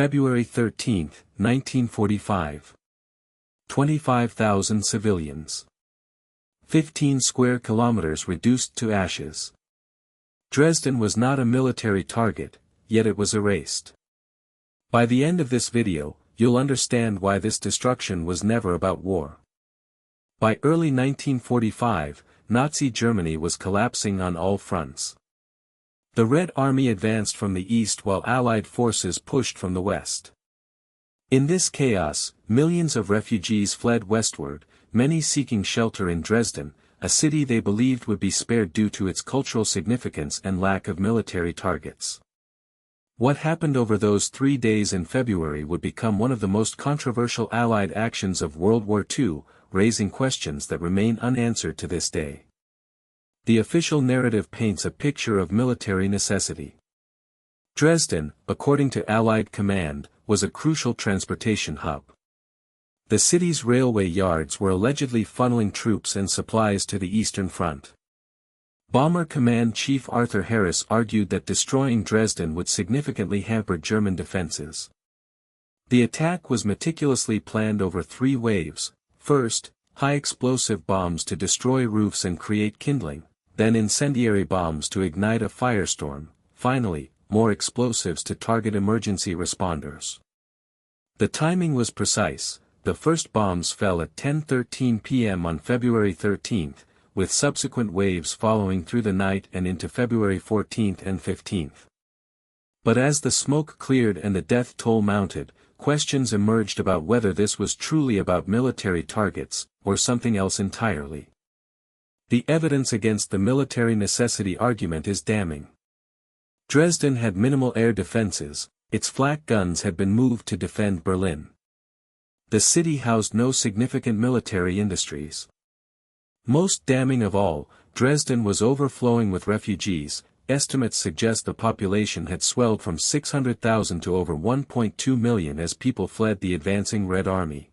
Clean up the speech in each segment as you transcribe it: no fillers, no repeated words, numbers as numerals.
February 13, 1945. 25,000 civilians. 15 square kilometers reduced to ashes. Dresden was not a military target, yet it was erased. By the end of this video, you'll understand why this destruction was never about war. By early 1945, Nazi Germany was collapsing on all fronts. The Red Army advanced from the east while Allied forces pushed from the west. In this chaos, millions of refugees fled westward, many seeking shelter in Dresden, a city they believed would be spared due to its cultural significance and lack of military targets. What happened over those 3 days in February would become one of the most controversial Allied actions of World War II, raising questions that remain unanswered to this day. The official narrative paints a picture of military necessity. Dresden, according to Allied command, was a crucial transportation hub. The city's railway yards were allegedly funneling troops and supplies to the Eastern Front. Bomber Command Chief Arthur Harris argued that destroying Dresden would significantly hamper German defenses. The attack was meticulously planned over 3 waves: first, high-explosive bombs to destroy roofs and create kindling, then incendiary bombs to ignite a firestorm, finally, more explosives to target emergency responders. The timing was precise. The first bombs fell at 10:13 p.m. on February 13, with subsequent waves following through the night and into February 14 and 15. But as the smoke cleared and the death toll mounted, questions emerged about whether this was truly about military targets, or something else entirely. The evidence against the military necessity argument is damning. Dresden had minimal air defenses, its flak guns had been moved to defend Berlin. The city housed no significant military industries. Most damning of all, Dresden was overflowing with refugees. Estimates suggest the population had swelled from 600,000 to over 1.2 million as people fled the advancing Red Army.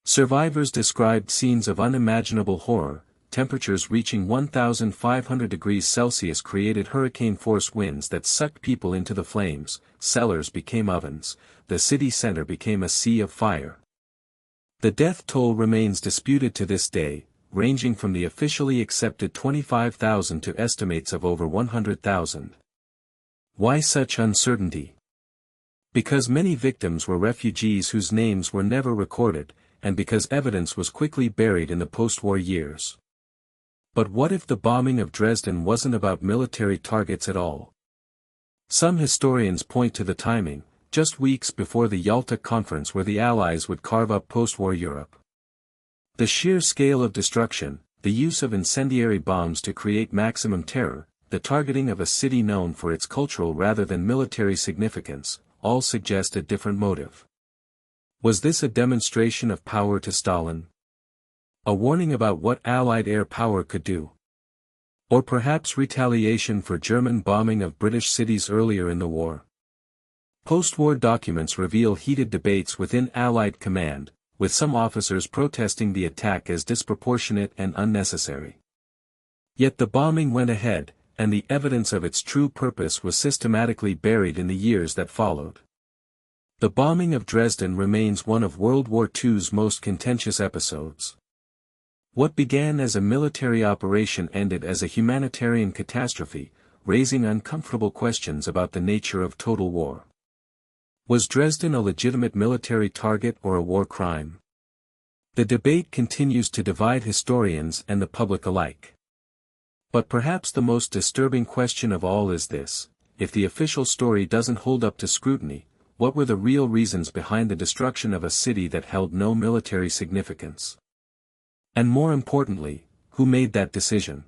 Survivors described scenes of unimaginable horror. Temperatures reaching 1,500 degrees Celsius created hurricane-force winds that sucked people into the flames, cellars became ovens, the city center became a sea of fire. The death toll remains disputed to this day, ranging from the officially accepted 25,000 to estimates of over 100,000. Why such uncertainty? Because many victims were refugees whose names were never recorded, and because evidence was quickly buried in the post-war years. But what if the bombing of Dresden wasn't about military targets at all? Some historians point to the timing, just weeks before the Yalta Conference where the Allies would carve up post-war Europe. The sheer scale of destruction, the use of incendiary bombs to create maximum terror, the targeting of a city known for its cultural rather than military significance, all suggest a different motive. Was this a demonstration of power to Stalin? A warning about what Allied air power could do? Or perhaps retaliation for German bombing of British cities earlier in the war? Post-war documents reveal heated debates within Allied command, with some officers protesting the attack as disproportionate and unnecessary. Yet the bombing went ahead, and the evidence of its true purpose was systematically buried in the years that followed. The bombing of Dresden remains one of World War II's most contentious episodes. What began as a military operation ended as a humanitarian catastrophe, raising uncomfortable questions about the nature of total war. Was Dresden a legitimate military target or a war crime? The debate continues to divide historians and the public alike. But perhaps the most disturbing question of all is this: if the official story doesn't hold up to scrutiny, what were the real reasons behind the destruction of a city that held no military significance? And more importantly, who made that decision?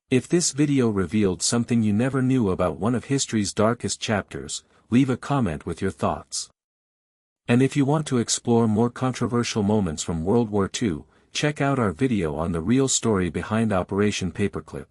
If this video revealed something you never knew about one of history's darkest chapters, leave a comment with your thoughts. And if you want to explore more controversial moments from World War II, check out our video on the real story behind Operation Paperclip.